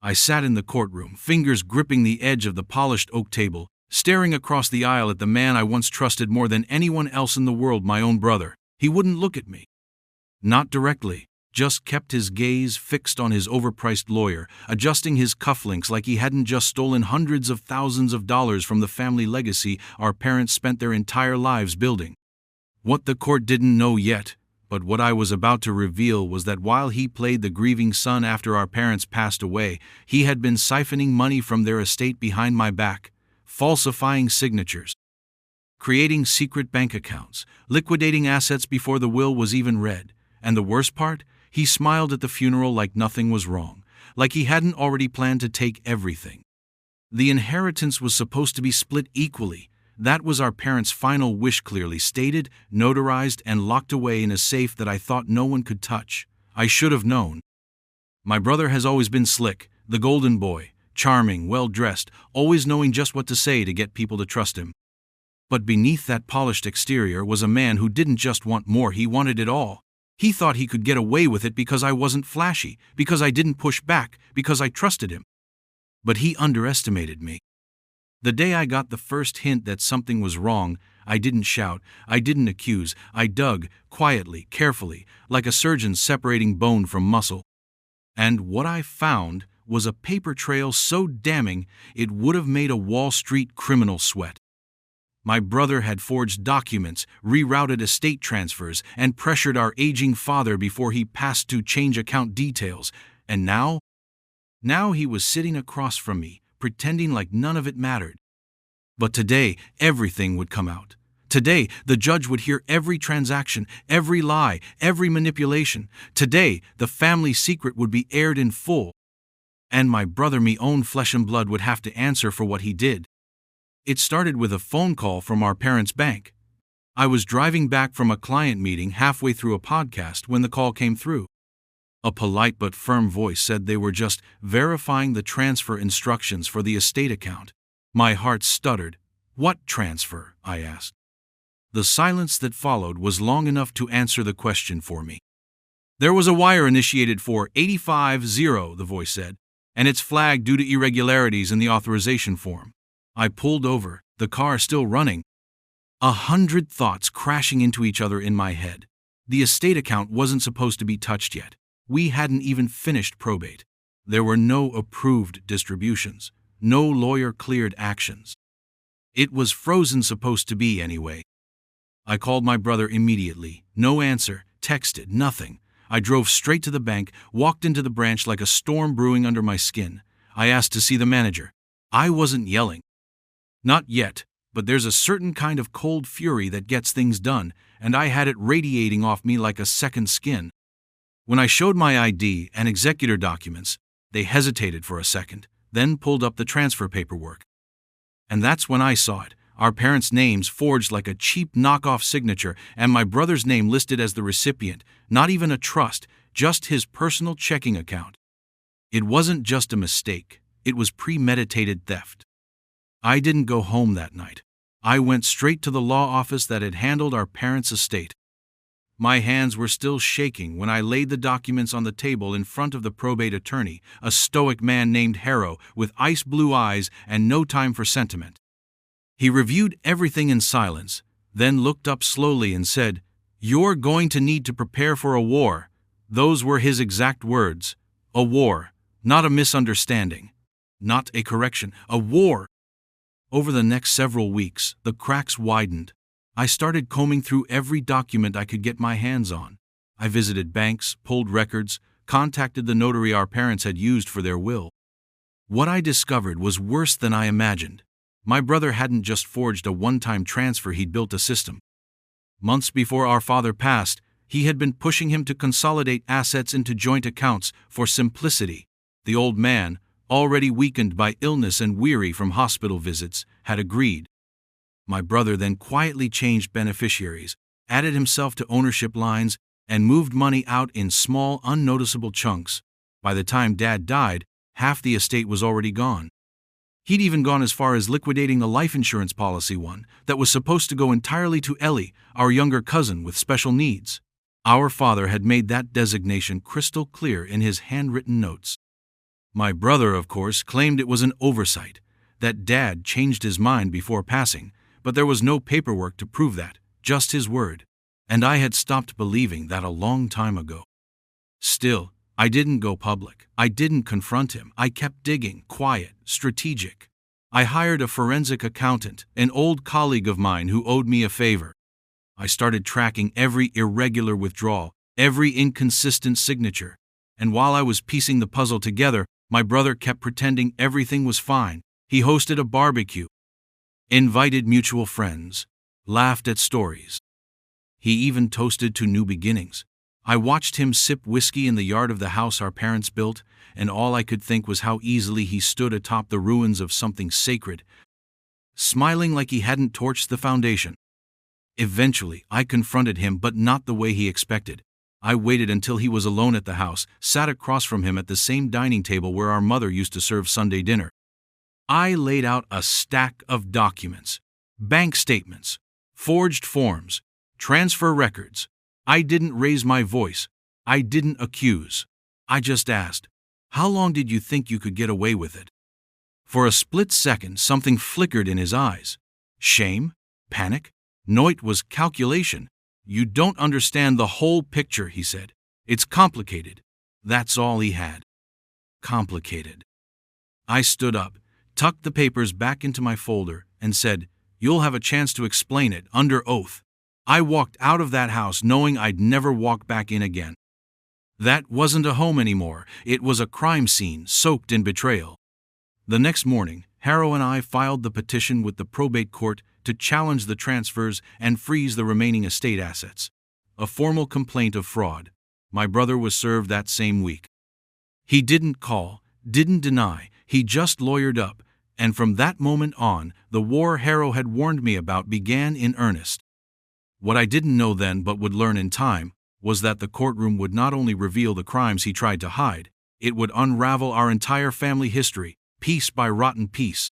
I sat in the courtroom, fingers gripping the edge of the polished oak table, staring across the aisle at the man I once trusted more than anyone else in the world, my own brother. He wouldn't look at me. Not directly, just kept his gaze fixed on his overpriced lawyer, adjusting his cufflinks like he hadn't just stolen hundreds of thousands of dollars from the family legacy our parents spent their entire lives building. What the court didn't know yet, but what I was about to reveal, was that while he played the grieving son after our parents passed away, he had been siphoning money from their estate behind my back, falsifying signatures, creating secret bank accounts, liquidating assets before the will was even read. And the worst part? He smiled at the funeral like nothing was wrong, like he hadn't already planned to take everything. The inheritance was supposed to be split equally. That was our parents' final wish, clearly stated, notarized, and locked away in a safe that I thought no one could touch. I should have known. My brother has always been slick, the golden boy, charming, well-dressed, always knowing just what to say to get people to trust him. But beneath that polished exterior was a man who didn't just want more, he wanted it all. He thought he could get away with it because I wasn't flashy, because I didn't push back, because I trusted him. But he underestimated me. The day I got the first hint that something was wrong, I didn't shout, I didn't accuse, I dug, quietly, carefully, like a surgeon separating bone from muscle. And what I found was a paper trail so damning it would have made a Wall Street criminal sweat. My brother had forged documents, rerouted estate transfers, and pressured our aging father before he passed to change account details. And now he was sitting across from me, pretending like none of it mattered. But today, everything would come out. Today, the judge would hear every transaction, every lie, every manipulation. Today, the family secret would be aired in full. And my brother, me own flesh and blood, would have to answer for what he did. It started with a phone call from our parents' bank. I was driving back from a client meeting halfway through a podcast when the call came through. A polite but firm voice said they were just verifying the transfer instructions for the estate account. My heart stuttered. What transfer? I asked. The silence that followed was long enough to answer the question for me. There was a wire initiated for 850, the voice said, and it's flagged due to irregularities in the authorization form. I pulled over, the car still running. 100 thoughts crashing into each other in my head. The estate account wasn't supposed to be touched yet. We hadn't even finished probate. There were no approved distributions, no lawyer-cleared actions. It was frozen, supposed to be anyway. I called my brother immediately. No answer, texted, nothing. I drove straight to the bank, walked into the branch like a storm brewing under my skin. I asked to see the manager. I wasn't yelling. Not yet, but there's a certain kind of cold fury that gets things done, and I had it radiating off me like a second skin. When I showed my ID and executor documents, they hesitated for a second, then pulled up the transfer paperwork. And that's when I saw it, our parents' names forged like a cheap knockoff signature, and my brother's name listed as the recipient, not even a trust, just his personal checking account. It wasn't just a mistake, it was premeditated theft. I didn't go home that night. I went straight to the law office that had handled our parents' estate. My hands were still shaking when I laid the documents on the table in front of the probate attorney, a stoic man named Harrow with ice blue eyes and no time for sentiment. He reviewed everything in silence, then looked up slowly and said, "You're going to need to prepare for a war." Those were his exact words. A war, not a misunderstanding. Not a correction, a war. Over the next several weeks, the cracks widened. I started combing through every document I could get my hands on. I visited banks, pulled records, contacted the notary our parents had used for their will. What I discovered was worse than I imagined. My brother hadn't just forged a one-time transfer, he'd built a system. Months before our father passed, he had been pushing him to consolidate assets into joint accounts for simplicity. The old man, already weakened by illness and weary from hospital visits, had agreed. My brother then quietly changed beneficiaries, added himself to ownership lines, and moved money out in small, unnoticeable chunks. By the time Dad died, half the estate was already gone. He'd even gone as far as liquidating the life insurance policy one that was supposed to go entirely to Ellie, our younger cousin with special needs. Our father had made that designation crystal clear in his handwritten notes. My brother, of course, claimed it was an oversight, that Dad changed his mind before passing, but there was no paperwork to prove that, just his word. And I had stopped believing that a long time ago. Still, I didn't go public. I didn't confront him. I kept digging, quiet, strategic. I hired a forensic accountant, an old colleague of mine who owed me a favor. I started tracking every irregular withdrawal, every inconsistent signature. And while I was piecing the puzzle together, my brother kept pretending everything was fine. He hosted a barbecue, invited mutual friends, laughed at stories. He even toasted to new beginnings. I watched him sip whiskey in the yard of the house our parents built, and all I could think was how easily he stood atop the ruins of something sacred, smiling like he hadn't torched the foundation. Eventually, I confronted him, but not the way he expected. I waited until he was alone at the house, sat across from him at the same dining table where our mother used to serve Sunday dinner. I laid out a stack of documents, bank statements, forged forms, transfer records. I didn't raise my voice. I didn't accuse. I just asked, "How long did you think you could get away with it?" For a split second, something flickered in his eyes. Shame? Panic? No, it was calculation. "You don't understand the whole picture," he said. "It's complicated." That's all he had. Complicated. I stood up, tucked the papers back into my folder, and said, "You'll have a chance to explain it, under oath." I walked out of that house knowing I'd never walk back in again. That wasn't a home anymore. It was a crime scene soaked in betrayal. The next morning, Harrow and I filed the petition with the probate court to challenge the transfers and freeze the remaining estate assets. A formal complaint of fraud. My brother was served that same week. He didn't call, didn't deny, he just lawyered up, and from that moment on, the war Harrow had warned me about began in earnest. What I didn't know then but would learn in time was that the courtroom would not only reveal the crimes he tried to hide, it would unravel our entire family history, piece by rotten piece.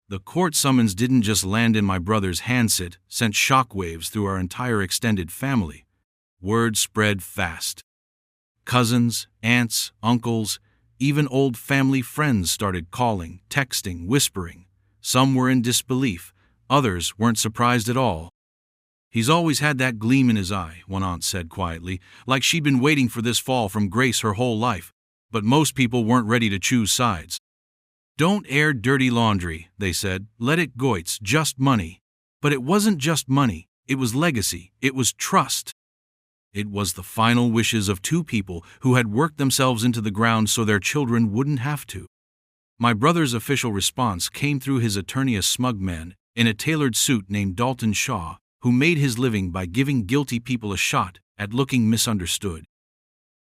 The court summons didn't just land in my brother's handset, sent shockwaves through our entire extended family. Word spread fast. Cousins, aunts, uncles, even old family friends started calling, texting, whispering. Some were in disbelief, others weren't surprised at all. "He's always had that gleam in his eye," one aunt said quietly, like she'd been waiting for this fall from grace her whole life. But most people weren't ready to choose sides. "Don't air dirty laundry," they said. "Let it go, it's just money." But it wasn't just money, it was legacy, it was trust. It was the final wishes of two people who had worked themselves into the ground so their children wouldn't have to. My brother's official response came through his attorney, a smug man in a tailored suit named Dalton Shaw, who made his living by giving guilty people a shot at looking misunderstood.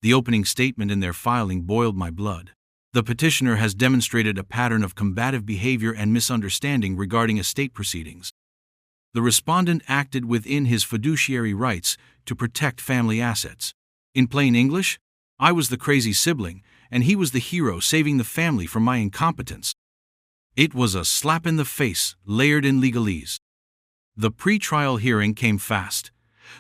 The opening statement in their filing boiled my blood. The petitioner has demonstrated a pattern of combative behavior and misunderstanding regarding estate proceedings. The respondent acted within his fiduciary rights to protect family assets. In plain English, I was the crazy sibling, and he was the hero saving the family from my incompetence. It was a slap in the face, layered in legalese. The pre-trial hearing came fast.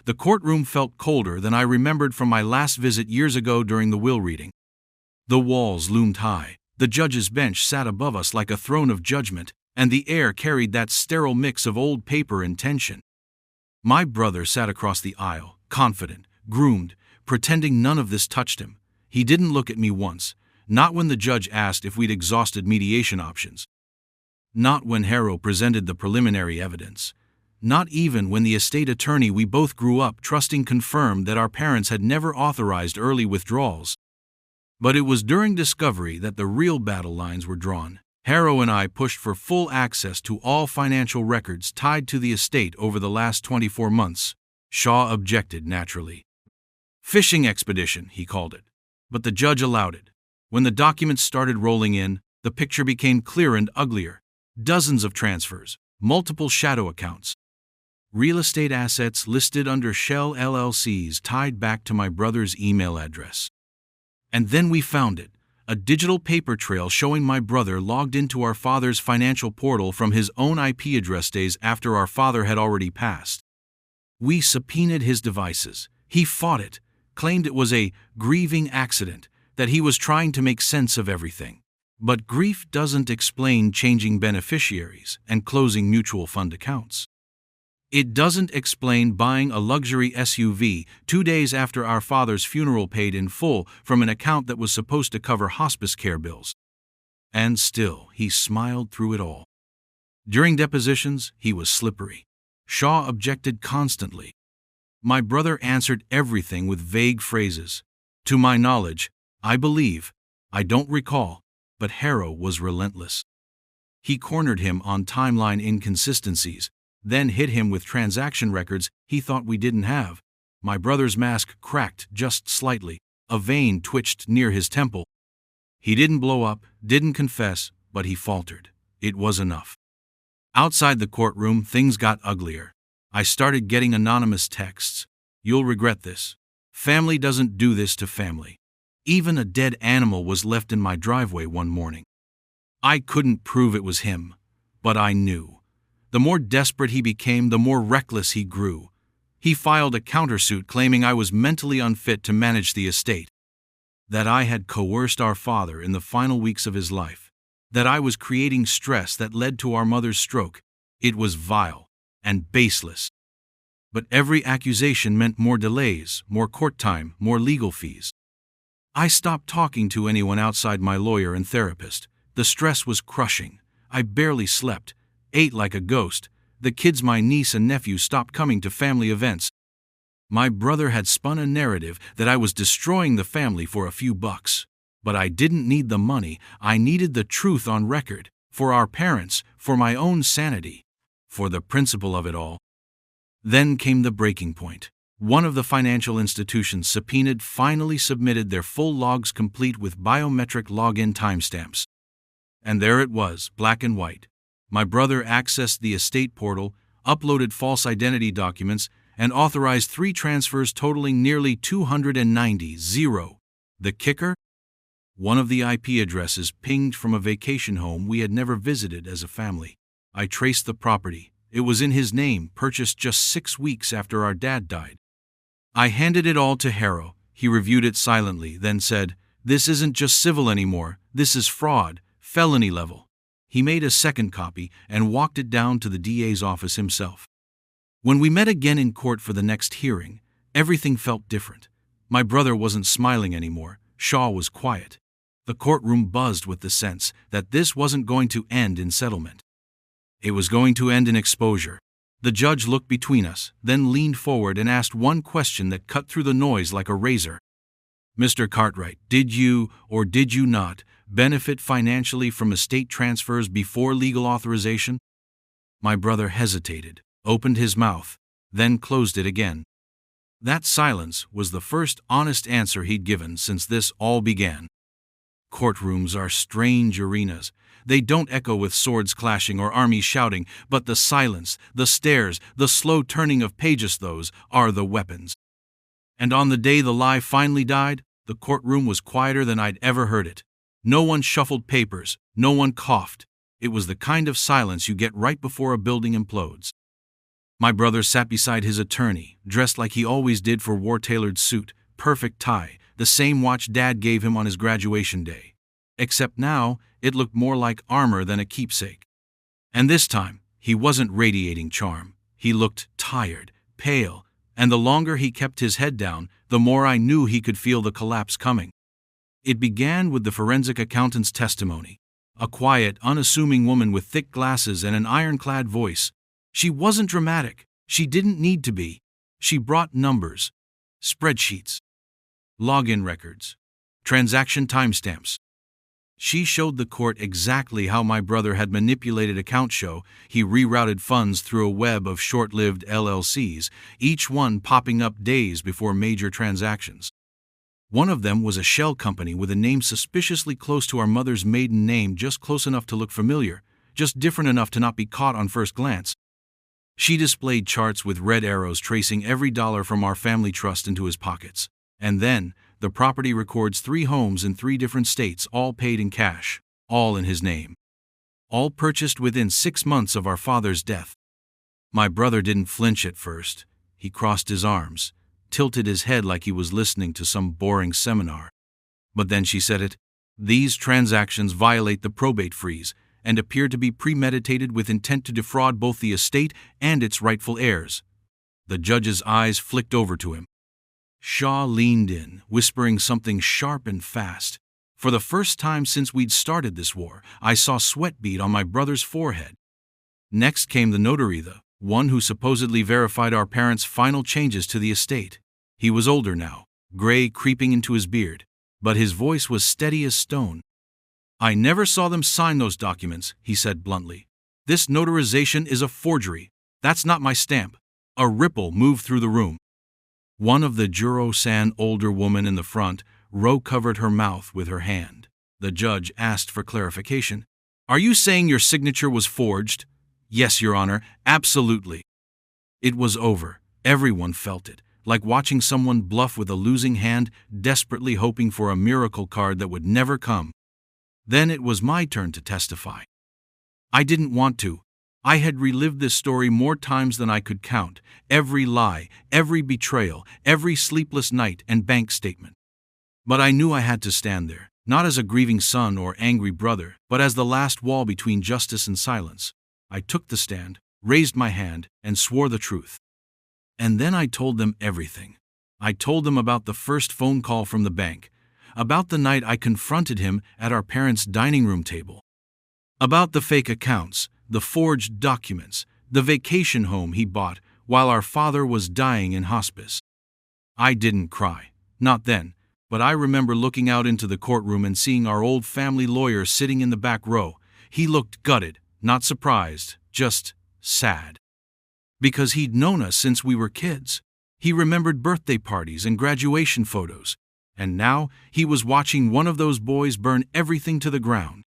The courtroom felt colder than I remembered from my last visit years ago during the will reading. The walls loomed high, the judge's bench sat above us like a throne of judgment, and the air carried that sterile mix of old paper and tension. My brother sat across the aisle, confident, groomed, pretending none of this touched him. He didn't look at me once, not when the judge asked if we'd exhausted mediation options. Not when Harrow presented the preliminary evidence. Not even when the estate attorney we both grew up trusting confirmed that our parents had never authorized early withdrawals. But it was during discovery that the real battle lines were drawn. Harrow and I pushed for full access to all financial records tied to the estate over the last 24 months. Shaw objected naturally. "Fishing expedition," he called it. But the judge allowed it. When the documents started rolling in, the picture became clearer and uglier. Dozens of transfers, multiple shadow accounts. Real estate assets listed under shell LLCs tied back to my brother's email address. And then we found it, a digital paper trail showing my brother logged into our father's financial portal from his own IP address days after our father had already passed. We subpoenaed his devices. He fought it, claimed it was a grieving accident, that he was trying to make sense of everything. But grief doesn't explain changing beneficiaries and closing mutual fund accounts. It doesn't explain buying a luxury SUV 2 days after our father's funeral paid in full from an account that was supposed to cover hospice care bills. And still, he smiled through it all. During depositions, he was slippery. Shaw objected constantly. My brother answered everything with vague phrases. To my knowledge, I believe, I don't recall, but Harrow was relentless. He cornered him on timeline inconsistencies, then hit him with transaction records he thought we didn't have. My brother's mask cracked just slightly. A vein twitched near his temple. He didn't blow up, didn't confess, but he faltered. It was enough. Outside the courtroom, things got uglier. I started getting anonymous texts. You'll regret this. Family doesn't do this to family. Even a dead animal was left in my driveway one morning. I couldn't prove it was him, but I knew. The more desperate he became, the more reckless he grew. He filed a countersuit claiming I was mentally unfit to manage the estate, that I had coerced our father in the final weeks of his life, that I was creating stress that led to our mother's stroke. It was vile and baseless. But every accusation meant more delays, more court time, more legal fees. I stopped talking to anyone outside my lawyer and therapist. The stress was crushing. I barely slept, ate like a ghost. The kids, my niece and nephew, stopped coming to family events. My brother had spun a narrative that I was destroying the family for a few bucks. But I didn't need the money, I needed the truth on record, for our parents, for my own sanity, for the principle of it all. Then came the breaking point. One of the financial institutions subpoenaed finally submitted their full logs complete with biometric login timestamps. And there it was, black and white. My brother accessed the estate portal, uploaded false identity documents, and authorized 3 transfers totaling nearly 290. The kicker? One of the IP addresses pinged from a vacation home we had never visited as a family. I traced the property. It was in his name, purchased just 6 weeks after our dad died. I handed it all to Harrow. He reviewed it silently, then said, "This isn't just civil anymore, this is fraud, felony level." He made a second copy and walked it down to the DA's office himself. When we met again in court for the next hearing, everything felt different. My brother wasn't smiling anymore. Shaw was quiet. The courtroom buzzed with the sense that this wasn't going to end in settlement. It was going to end in exposure. The judge looked between us, then leaned forward and asked one question that cut through the noise like a razor. "Mr. Cartwright, did you, or did you not, benefit financially from estate transfers before legal authorization?" My brother hesitated, opened his mouth, then closed it again. That silence was the first honest answer he'd given since this all began. Courtrooms are strange arenas. They don't echo with swords clashing or armies shouting, but the silence, the stares, the slow turning of pages, those are the weapons. And on the day the lie finally died, the courtroom was quieter than I'd ever heard it. No one shuffled papers, no one coughed. It was the kind of silence you get right before a building implodes. My brother sat beside his attorney, dressed like he always did for war-tailored suit, perfect tie, the same watch Dad gave him on his graduation day. Except now, it looked more like armor than a keepsake. And this time, he wasn't radiating charm. He looked tired, pale, and the longer he kept his head down, the more I knew he could feel the collapse coming. It began with the forensic accountant's testimony. A quiet, unassuming woman with thick glasses and an ironclad voice. She wasn't dramatic. She didn't need to be. She brought numbers, spreadsheets, login records, transaction timestamps. She showed the court exactly how my brother had manipulated account show. He rerouted funds through a web of short-lived LLCs, each one popping up days before major transactions. One of them was a shell company with a name suspiciously close to our mother's maiden name, just close enough to look familiar, just different enough to not be caught on first glance. She displayed charts with red arrows tracing every dollar from our family trust into his pockets. And then, the property records 3 homes in 3 different states, all paid in cash, all in his name. All purchased within 6 months of our father's death. My brother didn't flinch at first. He crossed his arms, tilted his head like he was listening to some boring seminar. But then she said it. These transactions violate the probate freeze and appear to be premeditated with intent to defraud both the estate and its rightful heirs. The judge's eyes flicked over to him. Shaw leaned in, whispering something sharp and fast. For the first time since we'd started this war, I saw sweat bead on my brother's forehead. Next came the notary, the one who supposedly verified our parents' final changes to the estate. He was older now, gray creeping into his beard, but his voice was steady as stone. I never saw them sign those documents, he said bluntly. This notarization is a forgery. That's not my stamp. A ripple moved through the room. One of the Juro-san older woman in the front row covered her mouth with her hand. The judge asked for clarification. Are you saying your signature was forged? Yes, Your Honor, absolutely. It was over. Everyone felt it, like watching someone bluff with a losing hand, desperately hoping for a miracle card that would never come. Then it was my turn to testify. I didn't want to. I had relived this story more times than I could count, every lie, every betrayal, every sleepless night and bank statement. But I knew I had to stand there, not as a grieving son or angry brother, but as the last wall between justice and silence. I took the stand, raised my hand, and swore the truth. And then I told them everything. I told them about the first phone call from the bank, about the night I confronted him at our parents' dining room table, about the fake accounts, the forged documents, the vacation home he bought while our father was dying in hospice. I didn't cry, not then, but I remember looking out into the courtroom and seeing our old family lawyer sitting in the back row. He looked gutted, not surprised, just sad. Because he'd known us since we were kids. He remembered birthday parties and graduation photos, and now he was watching one of those boys burn everything to the ground.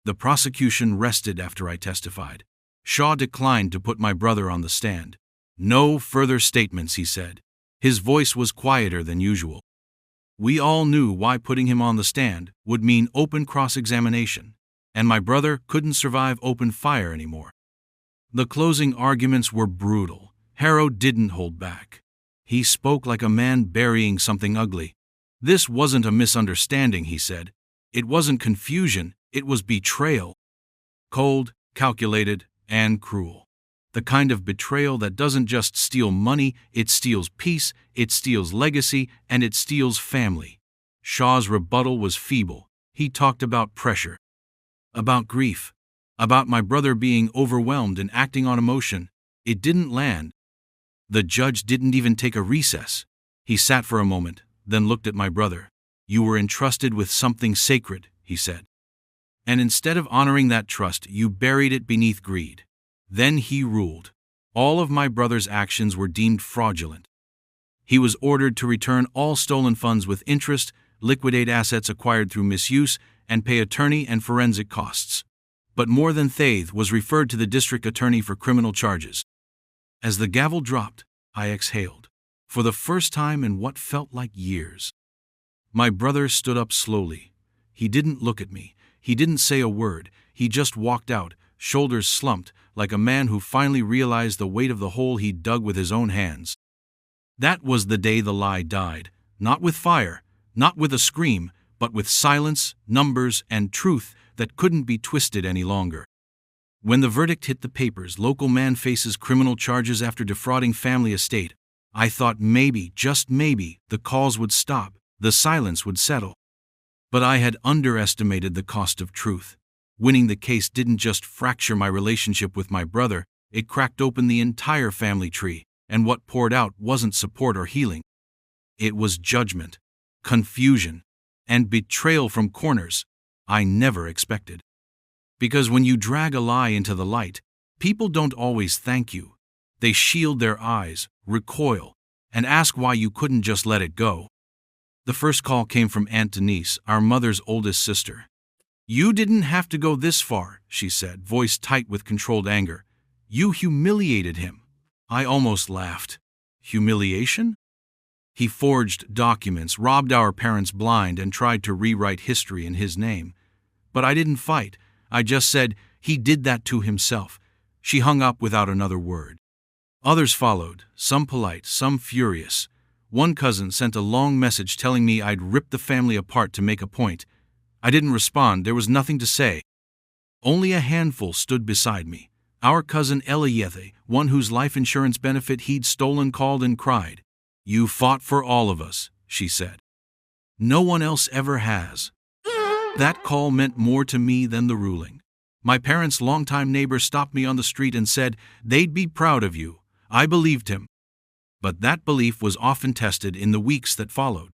The prosecution rested after I testified. Shaw declined to put my brother on the stand. No further statements, he said. His voice was quieter than usual. We all knew why putting him on the stand would mean open cross-examination, and my brother couldn't survive open fire anymore. The closing arguments were brutal. Harrow didn't hold back. He spoke like a man burying something ugly. This wasn't a misunderstanding, he said. It wasn't confusion, it was betrayal. Cold, calculated, and cruel. The kind of betrayal that doesn't just steal money, it steals peace, it steals legacy, and it steals family. Shaw's rebuttal was feeble. He talked about pressure, about grief, about my brother being overwhelmed and acting on emotion. It didn't land. The judge didn't even take a recess. He sat for a moment, then looked at my brother. You were entrusted with something sacred, he said. And instead of honoring that trust, you buried it beneath greed. Then he ruled. All of my brother's actions were deemed fraudulent. He was ordered to return all stolen funds with interest, liquidate assets acquired through misuse, and pay attorney and forensic costs. But more than Thaith was referred to the district attorney for criminal charges. As the gavel dropped, I exhaled, for the first time in what felt like years. My brother stood up slowly. He didn't look at me. He didn't say a word. He just walked out, shoulders slumped, like a man who finally realized the weight of the hole he'd dug with his own hands. That was the day the lie died, not with fire, not with a scream, but with silence, numbers, and truth that couldn't be twisted any longer. When the verdict hit the papers, local man faces criminal charges after defrauding family estate, I thought maybe, just maybe, the calls would stop, the silence would settle. But I had underestimated the cost of truth. Winning the case didn't just fracture my relationship with my brother, it cracked open the entire family tree, and what poured out wasn't support or healing. It was judgment, confusion, and betrayal from corners I never expected. Because when you drag a lie into the light, people don't always thank you. They shield their eyes, recoil, and ask why you couldn't just let it go. The first call came from Aunt Denise, our mother's oldest sister. You didn't have to go this far, she said, voice tight with controlled anger. You humiliated him. I almost laughed. Humiliation? He forged documents, robbed our parents blind, and tried to rewrite history in his name. But I didn't fight. I just said, he did that to himself. She hung up without another word. Others followed, some polite, some furious. One cousin sent a long message telling me I'd ripped the family apart to make a point. I didn't respond, there was nothing to say. Only a handful stood beside me. Our cousin Eliethe, one whose life insurance benefit he'd stolen, called and cried. "You fought for all of us," she said. "No one else ever has." That call meant more to me than the ruling. My parents' longtime neighbor stopped me on the street and said they'd be proud of you. I believed him. But that belief was often tested in the weeks that followed.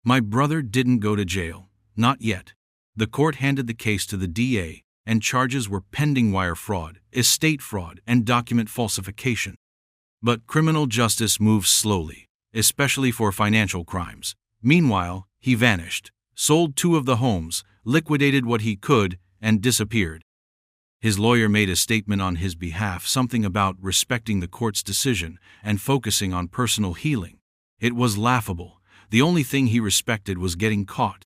My brother didn't go to jail. Not yet. The court handed the case to the DA, and charges were pending: wire fraud, estate fraud, and document falsification. But criminal justice moves slowly, especially for financial crimes. Meanwhile, he vanished, sold 2 of the homes, liquidated what he could, and disappeared. His lawyer made a statement on his behalf, something about respecting the court's decision and focusing on personal healing. It was laughable. The only thing he respected was getting caught.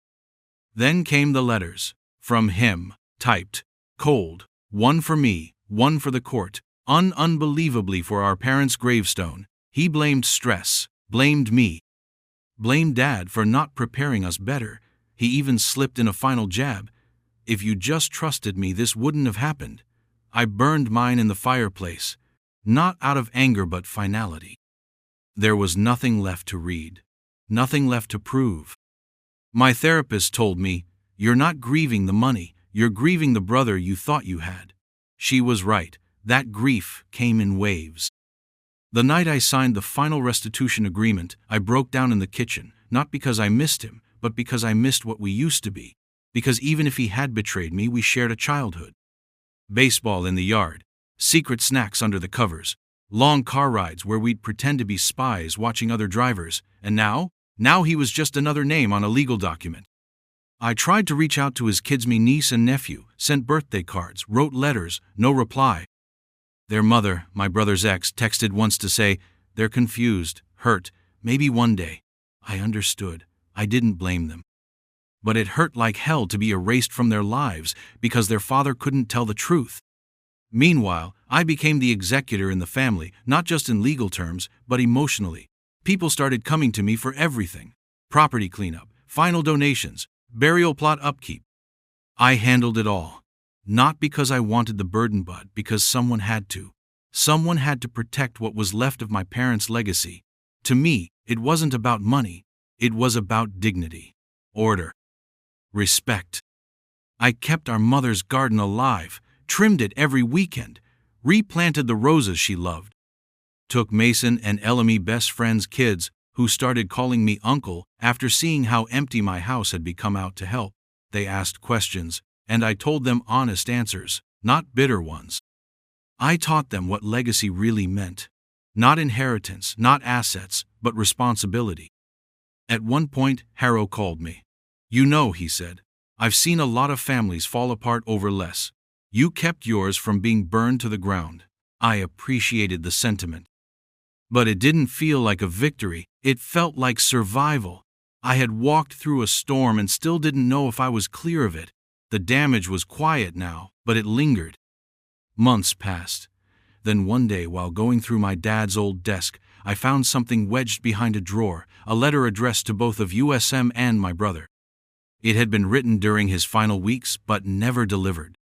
Then came the letters. From him, typed, cold, one for me, one for the court, unbelievably for our parents' gravestone. He blamed stress, blamed me, blamed Dad for not preparing us better. He even slipped in a final jab. "If you just trusted me, this wouldn't have happened." I burned mine in the fireplace, not out of anger but finality. There was nothing left to read, nothing left to prove. My therapist told me, "You're not grieving the money, you're grieving the brother you thought you had." She was right. That grief came in waves. The night I signed the final restitution agreement, I broke down in the kitchen, not because I missed him, but because I missed what we used to be. Because even if he had betrayed me, we shared a childhood. Baseball in the yard, secret snacks under the covers, long car rides where we'd pretend to be spies watching other drivers, and now he was just another name on a legal document. I tried to reach out to his kids, me niece and nephew, sent birthday cards, wrote letters, no reply. Their mother, my brother's ex, texted once to say, "They're confused, hurt, maybe one day." I understood. I didn't blame them. But it hurt like hell to be erased from their lives because their father couldn't tell the truth. Meanwhile, I became the executor in the family, not just in legal terms, but emotionally. People started coming to me for everything: property cleanup, final donations, burial plot upkeep. I handled it all. Not because I wanted the burden, but because someone had to. Someone had to protect what was left of my parents' legacy. To me, it wasn't about money. It was about dignity, order, respect. I kept our mother's garden alive, trimmed it every weekend, replanted the roses she loved. Took Mason and Elamy, best friends' kids, who started calling me uncle after seeing how empty my house had become, out to help. They asked questions, and I told them honest answers, not bitter ones. I taught them what legacy really meant. Not inheritance, not assets, but responsibility. At one point, Harrow called me. "You know," he said, "I've seen a lot of families fall apart over less. You kept yours from being burned to the ground." I appreciated the sentiment. But it didn't feel like a victory, it felt like survival. I had walked through a storm and still didn't know if I was clear of it. The damage was quiet now, but it lingered. Months passed. Then one day, while going through my dad's old desk, I found something wedged behind a drawer, a letter addressed to both of USM and my brother. It had been written during his final weeks, but never delivered.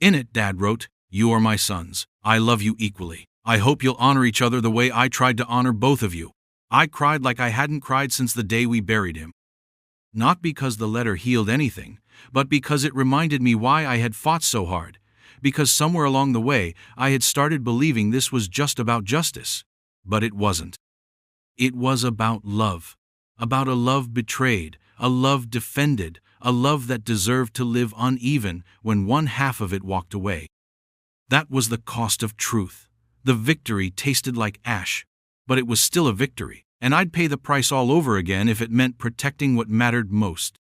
In it, Dad wrote, "You are my sons. I love you equally. I hope you'll honor each other the way I tried to honor both of you." I cried like I hadn't cried since the day we buried him. Not because the letter healed anything, but because it reminded me why I had fought so hard. Because somewhere along the way, I had started believing this was just about justice. But it wasn't. It was about love. About a love betrayed, a love defended, a love that deserved to live uneven when one half of it walked away. That was the cost of truth. The victory tasted like ash, but it was still a victory, and I'd pay the price all over again if it meant protecting what mattered most.